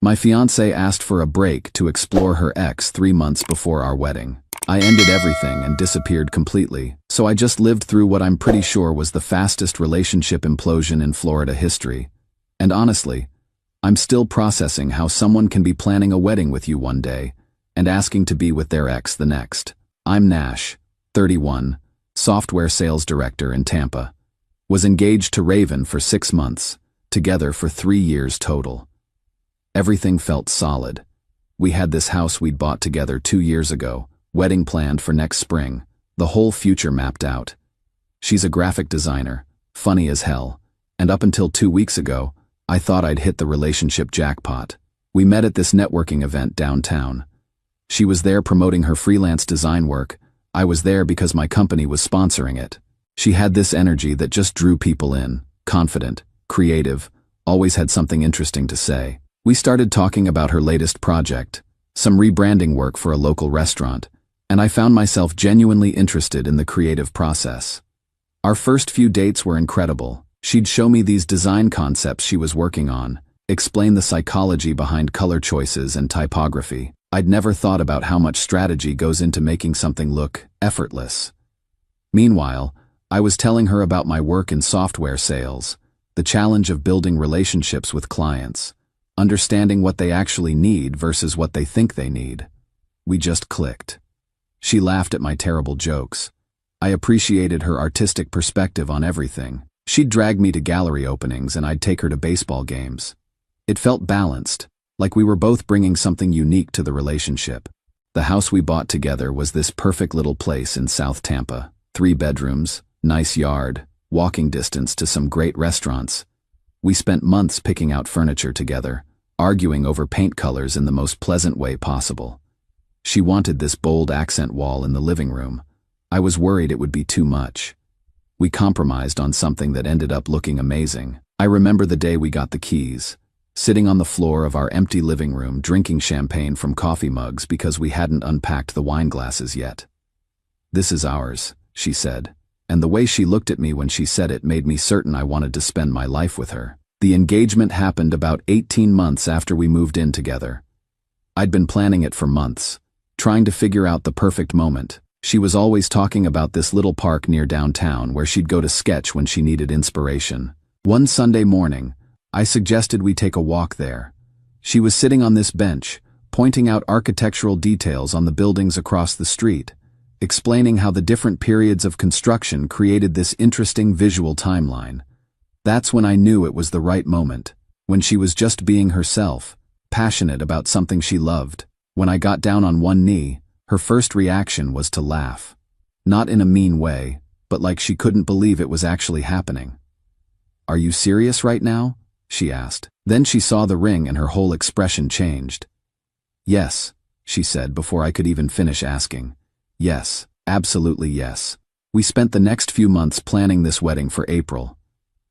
My fiancée asked for a break to explore her ex 3 months before our wedding. I ended everything and disappeared completely, so I just lived through what I'm pretty sure was the fastest relationship implosion in Florida history. And honestly, I'm still processing how someone can be planning a wedding with you one day and asking to be with their ex the next. I'm Nash, 31, software sales director in Tampa. Was engaged to Raven for 6 months, together for 3 years total. Everything felt solid. We had this house we'd bought together 2 years ago, wedding planned for next spring, the whole future mapped out. She's a graphic designer, funny as hell, and up until 2 weeks ago, I thought I'd hit the relationship jackpot. We met at this networking event downtown. She was there promoting her freelance design work. I was there because my company was sponsoring it. She had this energy that just drew people in, confident, creative, always had something interesting to say. We started talking about her latest project, some rebranding work for a local restaurant, and I found myself genuinely interested in the creative process. Our first few dates were incredible. She'd show me these design concepts she was working on, explain the psychology behind color choices and typography. I'd never thought about how much strategy goes into making something look effortless. Meanwhile, I was telling her about my work in software sales, the challenge of building relationships with clients, understanding what they actually need versus what they think they need. We just clicked. She laughed at my terrible jokes. I appreciated her artistic perspective on everything. She'd drag me to gallery openings and I'd take her to baseball games. It felt balanced, like we were both bringing something unique to the relationship. The house we bought together was this perfect little place in South Tampa. 3 bedrooms, nice yard, walking distance to some great restaurants. We spent months picking out furniture together, arguing over paint colors in the most pleasant way possible. She wanted this bold accent wall in the living room. I was worried it would be too much. We compromised on something that ended up looking amazing. I remember the day we got the keys, sitting on the floor of our empty living room drinking champagne from coffee mugs because we hadn't unpacked the wine glasses yet. "This is ours," she said, and the way she looked at me when she said it made me certain I wanted to spend my life with her. The engagement happened about 18 months after we moved in together. I'd been planning it for months, trying to figure out the perfect moment. She was always talking about this little park near downtown where she'd go to sketch when she needed inspiration. One Sunday morning, I suggested we take a walk there. She was sitting on this bench, pointing out architectural details on the buildings across the street, explaining how the different periods of construction created this interesting visual timeline. That's when I knew it was the right moment, when she was just being herself, passionate about something she loved. When I got down on one knee, her first reaction was to laugh. Not in a mean way, but like she couldn't believe it was actually happening. "Are you serious right now?" she asked. Then she saw the ring and her whole expression changed. "Yes," she said before I could even finish asking. "Yes, absolutely yes." We spent the next few months planning this wedding for April.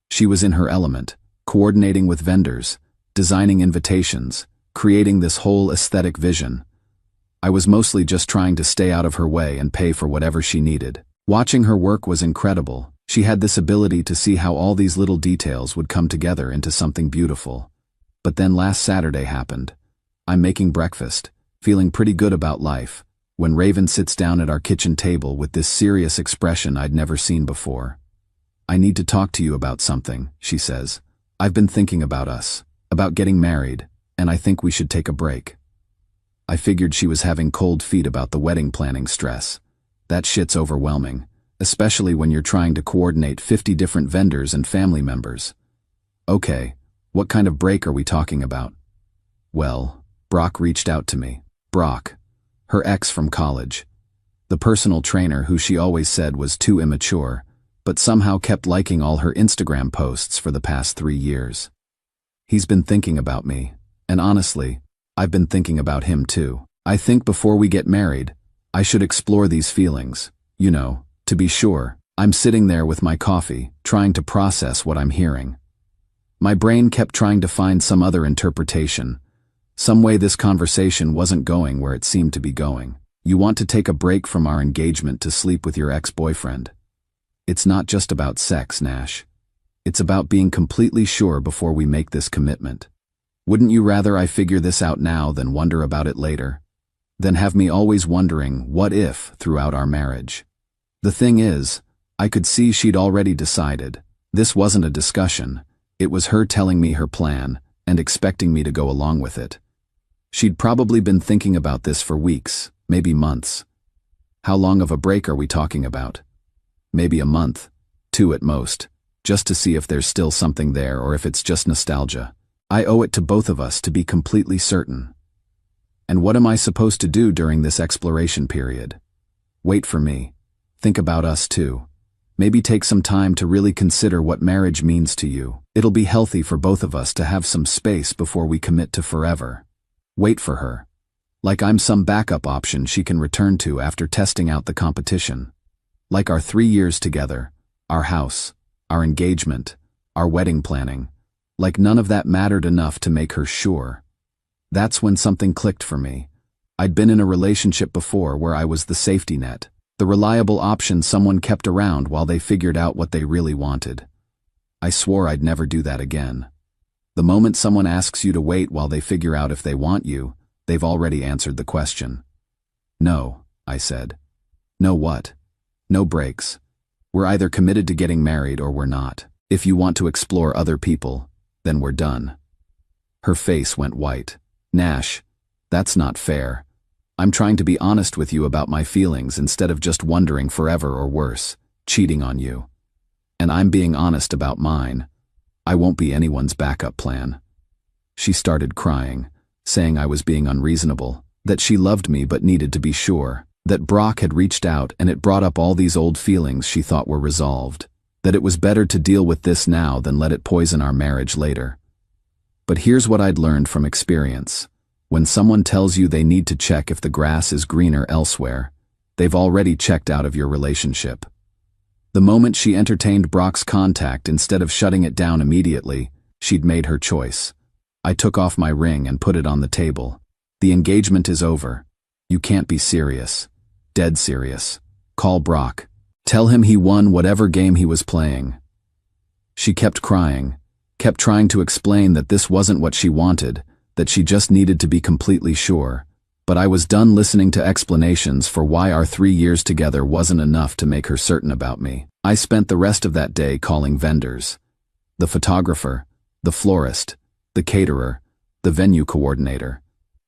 She was in her element, coordinating with vendors, designing invitations, creating this whole aesthetic vision. I was mostly just trying to stay out of her way and pay for whatever she needed. Watching her work was incredible. She had this ability to see how all these little details would come together into something beautiful. But then last Saturday happened. I'm making breakfast, feeling pretty good about life, when Raven sits down at our kitchen table with this serious expression I'd never seen before. "I need to talk to you about something," she says. "I've been thinking about us, about getting married, and I think we should take a break." I figured she was having cold feet about the wedding planning stress. That shit's overwhelming, especially when you're trying to coordinate 50 different vendors and family members. "Okay, what kind of break are we talking about?" Well, Brock reached out to me. Brock, her ex from college. The personal trainer who she always said was too immature, but somehow kept liking all her Instagram posts for the past 3 years. He's been thinking about me, and honestly, I've been thinking about him too. I think before we get married, I should explore these feelings, to be sure. I'm sitting there with my coffee, trying to process what I'm hearing. My brain kept trying to find some other interpretation, some way this conversation wasn't going where it seemed to be going. "You want to take a break from our engagement to sleep with your ex-boyfriend. It's not just about sex, Nash. It's about being completely sure before we make this commitment. Wouldn't you rather I figure this out now than wonder about it later? Than have me always wondering what if throughout our marriage? The thing is, I could see she'd already decided. This wasn't a discussion. It was her telling me her plan and expecting me to go along with it. She'd probably been thinking about this for weeks, maybe months. How long of a break are we talking about? Maybe a month, 2 at most, just to see if there's still something there or if it's just nostalgia. I owe it to both of us to be completely certain. And what am I supposed to do during this exploration period? Wait for me. Think about us too. Maybe take some time to really consider what marriage means to you. It'll be healthy for both of us to have some space before we commit to forever. Wait for her. Like I'm some backup option she can return to after testing out the competition. Like our 3 years together, our house, our engagement, our wedding planning. Like none of that mattered enough to make her sure. That's when something clicked for me. I'd been in a relationship before where I was the safety net, the reliable option someone kept around while they figured out what they really wanted. I swore I'd never do that again. The moment someone asks you to wait while they figure out if they want you, they've already answered the question. No, I said. No what? No breaks. We're either committed to getting married or we're not. If you want to explore other people, then we're done. Her face went white. Nash, that's not fair. I'm trying to be honest with you about my feelings instead of just wondering forever or worse, cheating on you. And I'm being honest about mine. I won't be anyone's backup plan. She started crying, saying I was being unreasonable, that she loved me but needed to be sure, that Brock had reached out and it brought up all these old feelings she thought were resolved, that it was better to deal with this now than let it poison our marriage later. But here's what I'd learned from experience. When someone tells you they need to check if the grass is greener elsewhere, they've already checked out of your relationship. The moment she entertained Brock's contact instead of shutting it down immediately, she'd made her choice. I took off my ring and put it on the table. The engagement is over. You can't be serious. Dead serious. Call Brock. Tell him he won whatever game he was playing. She kept crying, kept trying to explain that this wasn't what she wanted, that she just needed to be completely sure. But I was done listening to explanations for why our 3 years together wasn't enough to make her certain about me. I spent the rest of that day calling vendors. The photographer, the florist, the caterer, the venue coordinator.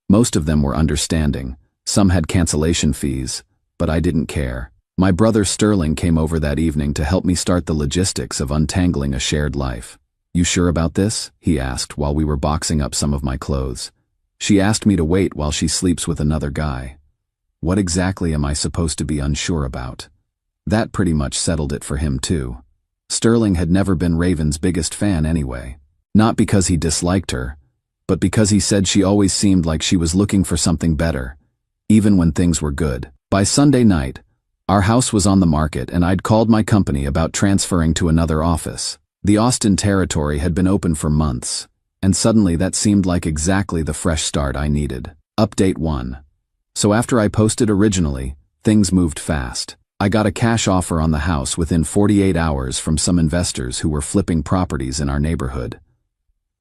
Most of them were understanding. Some had cancellation fees, but I didn't care. My brother Sterling came over that evening to help me start the logistics of untangling a shared life. You sure about this? He asked while we were boxing up some of my clothes. She asked me to wait while she sleeps with another guy. What exactly am I supposed to be unsure about? That pretty much settled it for him too. Sterling had never been Raven's biggest fan anyway. Not because he disliked her, but because he said she always seemed like she was looking for something better, even when things were good. By Sunday night, our house was on the market and I'd called my company about transferring to another office. The Austin territory had been open for months, and suddenly that seemed like exactly the fresh start I needed. Update 1. So after I posted originally, things moved fast. I got a cash offer on the house within 48 hours from some investors who were flipping properties in our neighborhood.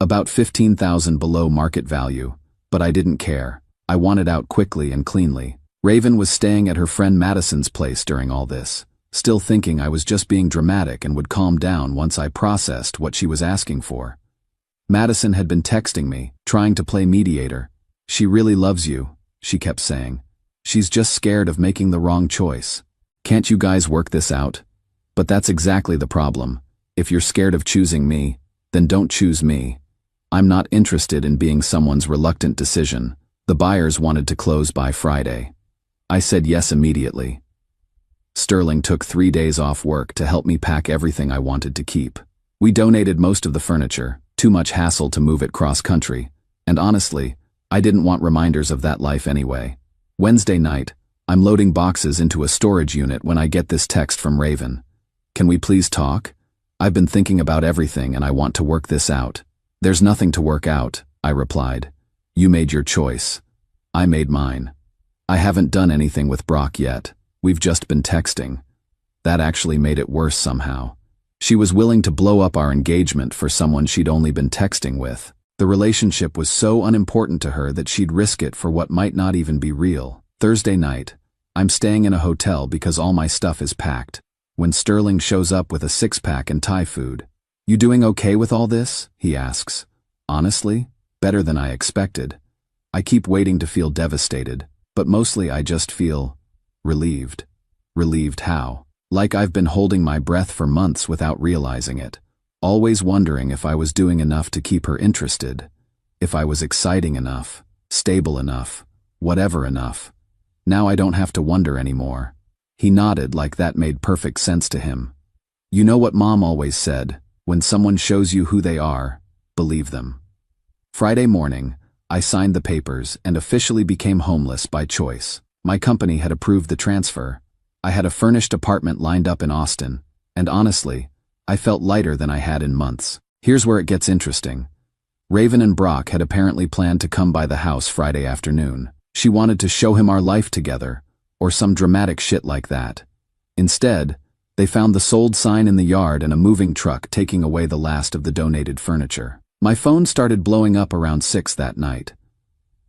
About $15,000 below market value, but I didn't care. I wanted out quickly and cleanly. Raven was staying at her friend Madison's place during all this, still thinking I was just being dramatic and would calm down once I processed what she was asking for. Madison had been texting me, trying to play mediator. She really loves you, she kept saying. She's just scared of making the wrong choice. Can't you guys work this out? But that's exactly the problem. If you're scared of choosing me, then don't choose me. I'm not interested in being someone's reluctant decision. The buyers wanted to close by Friday. I said yes immediately. Sterling took 3 days off work to help me pack everything I wanted to keep. We donated most of the furniture, too much hassle to move it cross-country, and honestly, I didn't want reminders of that life anyway. Wednesday night, I'm loading boxes into a storage unit when I get this text from Raven. Can we please talk? I've been thinking about everything and I want to work this out. There's nothing to work out, I replied. You made your choice. I made mine. I haven't done anything with Brock yet. We've just been texting. That actually made it worse somehow. She was willing to blow up our engagement for someone she'd only been texting with. The relationship was so unimportant to her that she'd risk it for what might not even be real. Thursday night, I'm staying in a hotel because all my stuff is packed, when Sterling shows up with a six-pack and Thai food. "You doing okay with all this?" he asks. "Honestly, better than I expected. I keep waiting to feel devastated, but mostly I just feel relieved." Relieved how? Like I've been holding my breath for months without realizing it, always wondering if I was doing enough to keep her interested, if I was exciting enough, stable enough, whatever enough. Now I don't have to wonder anymore. He nodded like that made perfect sense to him. "You know what Mom always said, when someone shows you who they are, believe them." Friday morning, I signed the papers and officially became homeless by choice. My company had approved the transfer. I had a furnished apartment lined up in Austin, and honestly, I felt lighter than I had in months. Here's where it gets interesting. Raven and Brock had apparently planned to come by the house Friday afternoon. She wanted to show him our life together, or some dramatic shit like that. Instead, they found the sold sign in the yard and a moving truck taking away the last of the donated furniture. My phone started blowing up around 6 that night.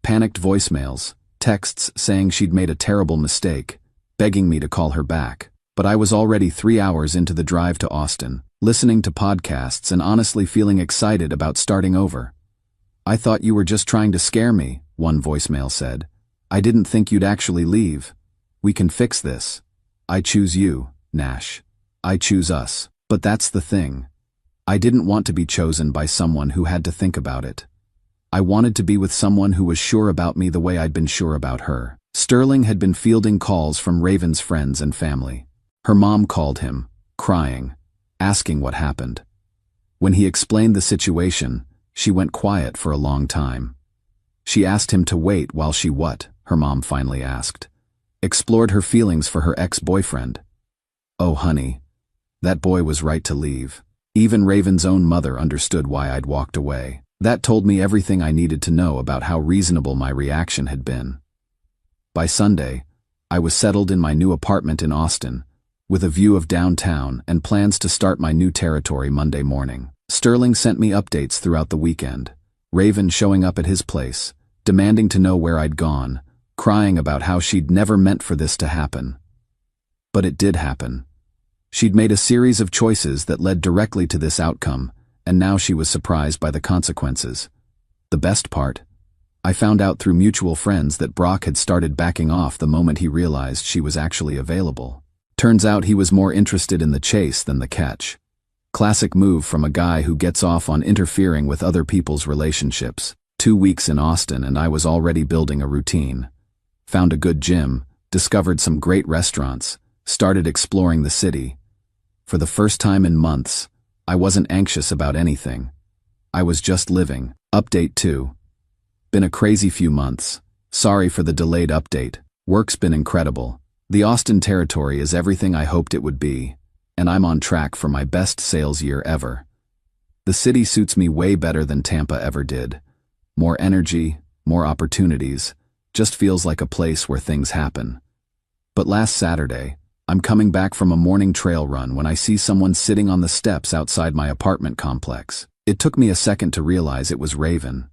Panicked voicemails, texts saying she'd made a terrible mistake, begging me to call her back. But I was already 3 hours into the drive to Austin, listening to podcasts and honestly feeling excited about starting over. "I thought you were just trying to scare me," one voicemail said. "I didn't think you'd actually leave. We can fix this. I choose you, Nash. I choose us." But that's the thing. I didn't want to be chosen by someone who had to think about it. I wanted to be with someone who was sure about me the way I'd been sure about her. Sterling had been fielding calls from Raven's friends and family. Her mom called him, crying, asking what happened. When he explained the situation, she went quiet for a long time. She asked him to wait while she what? Her mom finally asked. Explored her feelings for her ex-boyfriend. Oh honey, that boy was right to leave. Even Raven's own mother understood why I'd walked away. That told me everything I needed to know about how reasonable my reaction had been. By Sunday, I was settled in my new apartment in Austin, with a view of downtown and plans to start my new territory Monday morning. Sterling sent me updates throughout the weekend. Raven showing up at his place, demanding to know where I'd gone, crying about how she'd never meant for this to happen. But it did happen. She'd made a series of choices that led directly to this outcome, and now she was surprised by the consequences. The best part? I found out through mutual friends that Brock had started backing off the moment he realized she was actually available. Turns out he was more interested in the chase than the catch. Classic move from a guy who gets off on interfering with other people's relationships. 2 weeks in Austin and I was already building a routine. Found a good gym, discovered some great restaurants, started exploring the city. For the first time in months, I wasn't anxious about anything. I was just living. Update 2. Been a crazy few months. Sorry for the delayed update. Work's been incredible. The Austin territory is everything I hoped it would be, and I'm on track for my best sales year ever. The city suits me way better than Tampa ever did. More energy, more opportunities, just feels like a place where things happen. But last Saturday, I'm coming back from a morning trail run when I see someone sitting on the steps outside my apartment complex. It took me a second to realize it was Raven.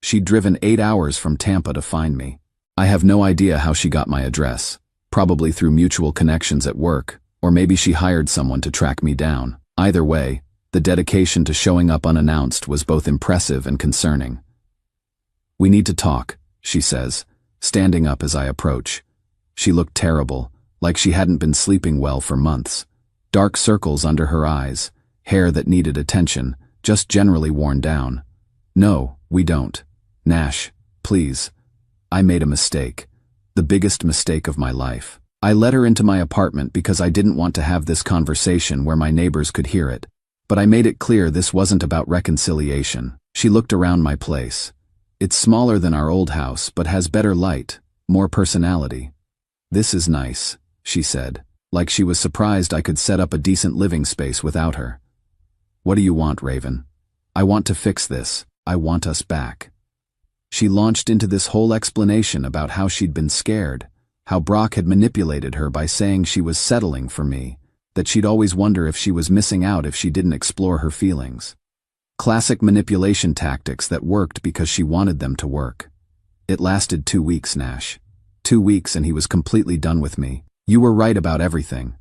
She'd driven 8 hours from Tampa to find me. I have no idea how she got my address, probably through mutual connections at work, or maybe she hired someone to track me down. Either way, the dedication to showing up unannounced was both impressive and concerning. "We need to talk," she says, standing up as I approach. She looked terrible, like she hadn't been sleeping well for months. Dark circles under her eyes, hair that needed attention, just generally worn down. "No, we don't. Nash, please. I made a mistake. The biggest mistake of my life." I let her into my apartment because I didn't want to have this conversation where my neighbors could hear it. But I made it clear this wasn't about reconciliation. She looked around my place. "It's smaller than our old house, but has better light, more personality." "This is nice," she said, like she was surprised I could set up a decent living space without her. "What do you want, Raven?" "I want to fix this. I want us back." She launched into this whole explanation about how she'd been scared, how Brock had manipulated her by saying she was settling for me, that she'd always wonder if she was missing out if she didn't explore her feelings. Classic manipulation tactics that worked because she wanted them to work. It lasted 2 weeks, Nash. 2 weeks and he was completely done with me. You were right about everything.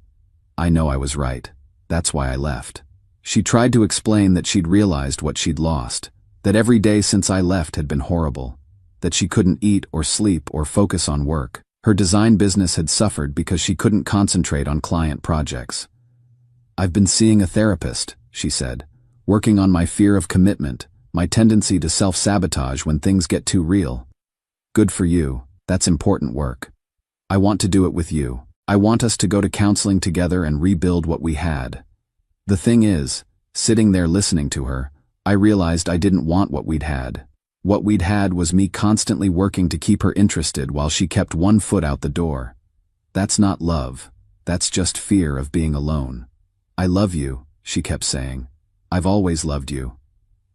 I know I was right. That's why I left. She tried to explain that she'd realized what she'd lost, that every day since I left had been horrible, that she couldn't eat or sleep or focus on work. Her design business had suffered because she couldn't concentrate on client projects. I've been seeing a therapist, she said, working on my fear of commitment, my tendency to self-sabotage when things get too real. Good for you, that's important work. I want to do it with you. I want us to go to counseling together and rebuild what we had. The thing is, sitting there listening to her, I realized I didn't want what we'd had. What we'd had was me constantly working to keep her interested while she kept one foot out the door. That's not love. That's just fear of being alone. I love you, she kept saying. I've always loved you.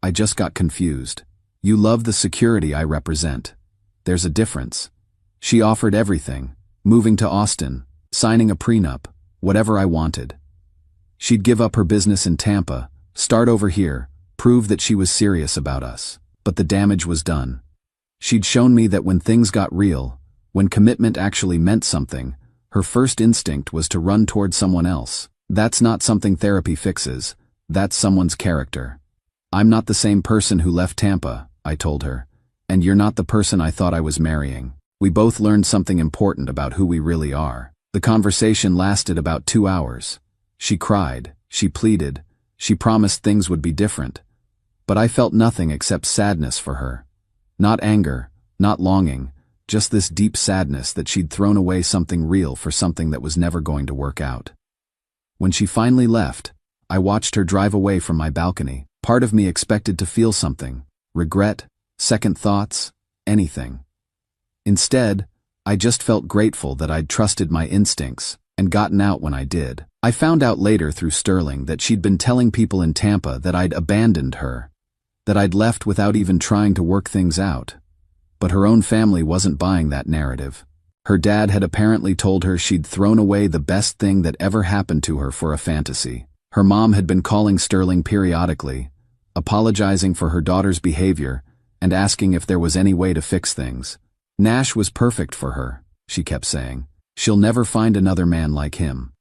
I just got confused. You love the security I represent. There's a difference. She offered everything, moving to Austin, signing a prenup, whatever I wanted. She'd give up her business in Tampa, start over here, prove that she was serious about us. But the damage was done. She'd shown me that when things got real, when commitment actually meant something, her first instinct was to run toward someone else. That's not something therapy fixes. That's someone's character. I'm not the same person who left Tampa, I told her, and you're not the person I thought I was marrying. We both learned something important about who we really are. The conversation lasted about 2 hours. She cried, she pleaded, she promised things would be different. But I felt nothing except sadness for her. Not anger, not longing, just this deep sadness that she'd thrown away something real for something that was never going to work out. When she finally left, I watched her drive away from my balcony. Part of me expected to feel something, regret, second thoughts, anything. Instead, I just felt grateful that I'd trusted my instincts and gotten out when I did. I found out later through Sterling that she'd been telling people in Tampa that I'd abandoned her, that I'd left without even trying to work things out. But her own family wasn't buying that narrative. Her dad had apparently told her she'd thrown away the best thing that ever happened to her for a fantasy. Her mom had been calling Sterling periodically, apologizing for her daughter's behavior and asking if there was any way to fix things. Nash was perfect for her, she kept saying. She'll never find another man like him.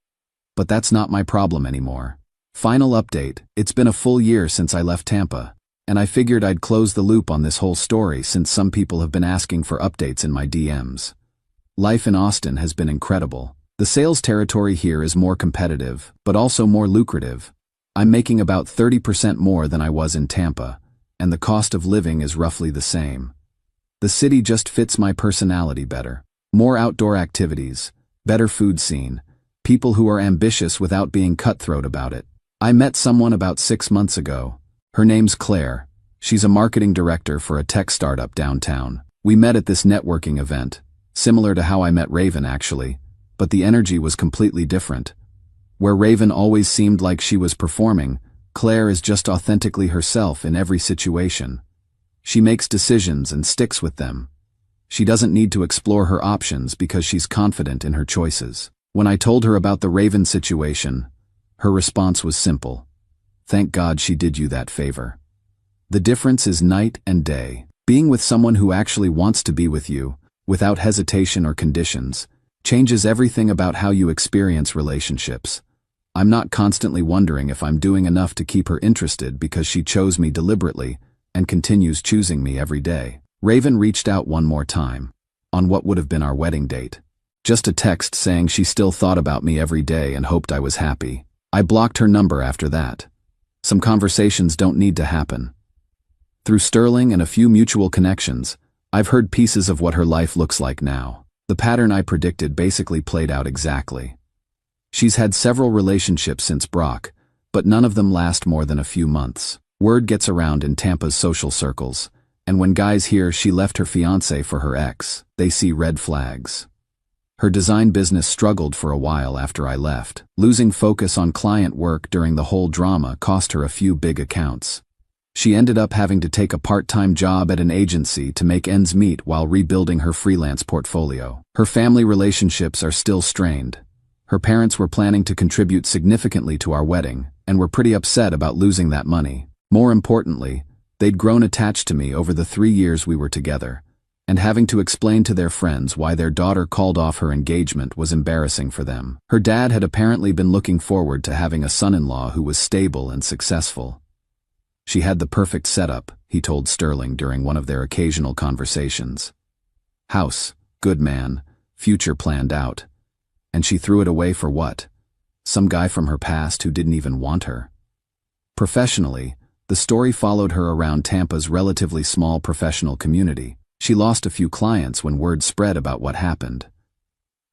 But that's not my problem anymore. Final update, it's been a full year since I left Tampa, and I figured I'd close the loop on this whole story since some people have been asking for updates in my DMs. Life in Austin has been incredible. The sales territory here is more competitive, but also more lucrative. I'm making about 30% more than I was in Tampa, and the cost of living is roughly the same. The city just fits my personality better. More outdoor activities, better food scene, people who are ambitious without being cutthroat about it. I met someone about 6 months ago. Her name's Qley. She's a marketing director for a tech startup downtown. We met at this networking event, similar to how I met Raven actually, but the energy was completely different. Where Raven always seemed like she was performing, Qley is just authentically herself in every situation. She makes decisions and sticks with them. She doesn't need to explore her options because she's confident in her choices. When I told her about the Raven situation, her response was simple. Thank God she did you that favor. The difference is night and day. Being with someone who actually wants to be with you, without hesitation or conditions, changes everything about how you experience relationships. I'm not constantly wondering if I'm doing enough to keep her interested because she chose me deliberately and continues choosing me every day. Raven reached out one more time, on what would have been our wedding date. Just a text saying she still thought about me every day and hoped I was happy. I blocked her number after that. Some conversations don't need to happen. Through Sterling and a few mutual connections, I've heard pieces of what her life looks like now. The pattern I predicted basically played out exactly. She's had several relationships since Brock, but none of them last more than a few months. Word gets around in Tampa's social circles, and when guys hear she left her fiancé for her ex, they see red flags. Her design business struggled for a while after I left. Losing focus on client work during the whole drama cost her a few big accounts. She ended up having to take a part-time job at an agency to make ends meet while rebuilding her freelance portfolio. Her family relationships are still strained. Her parents were planning to contribute significantly to our wedding, and were pretty upset about losing that money. More importantly, they'd grown attached to me over the 3 years we were together, and having to explain to their friends why their daughter called off her engagement was embarrassing for them. Her dad had apparently been looking forward to having a son-in-law who was stable and successful. She had the perfect setup, he told Sterling during one of their occasional conversations. House, good man, future planned out. And she threw it away for what? Some guy from her past who didn't even want her. Professionally, the story followed her around Tampa's relatively small professional community. She lost a few clients when word spread about what happened.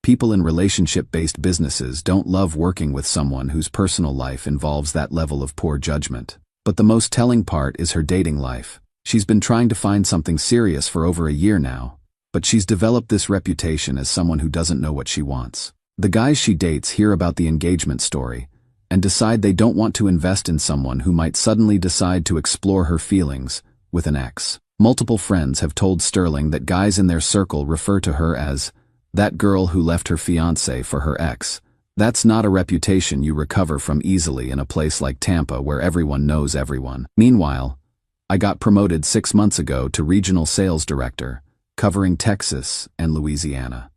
People in relationship-based businesses don't love working with someone whose personal life involves that level of poor judgment. But the most telling part is her dating life. She's been trying to find something serious for over a year now, but she's developed this reputation as someone who doesn't know what she wants. The guys she dates hear about the engagement story and decide they don't want to invest in someone who might suddenly decide to explore her feelings with an ex. Multiple friends have told Sterling that guys in their circle refer to her as that girl who left her fiancé for her ex. That's not a reputation you recover from easily in a place like Tampa where everyone knows everyone. Meanwhile, I got promoted 6 months ago to regional sales director, covering Texas and Louisiana.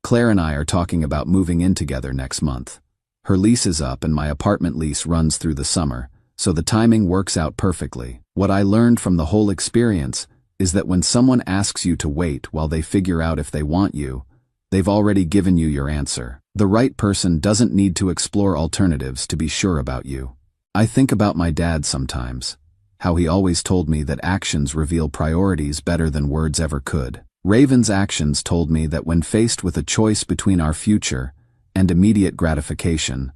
Claire and I are talking about moving in together next month. Her lease is up and my apartment lease runs through the summer, so the timing works out perfectly. What I learned from the whole experience is that when someone asks you to wait while they figure out if they want you, they've already given you your answer. The right person doesn't need to explore alternatives to be sure about you. I think about my dad sometimes, how he always told me that actions reveal priorities better than words ever could. Raven's actions told me that when faced with a choice between our future and immediate gratification,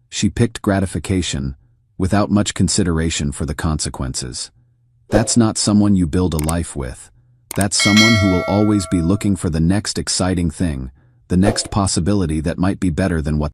she picked gratification without much consideration for the consequences. That's not someone you build a life with. That's someone who will always be looking for the next exciting thing, the next possibility that might be better than what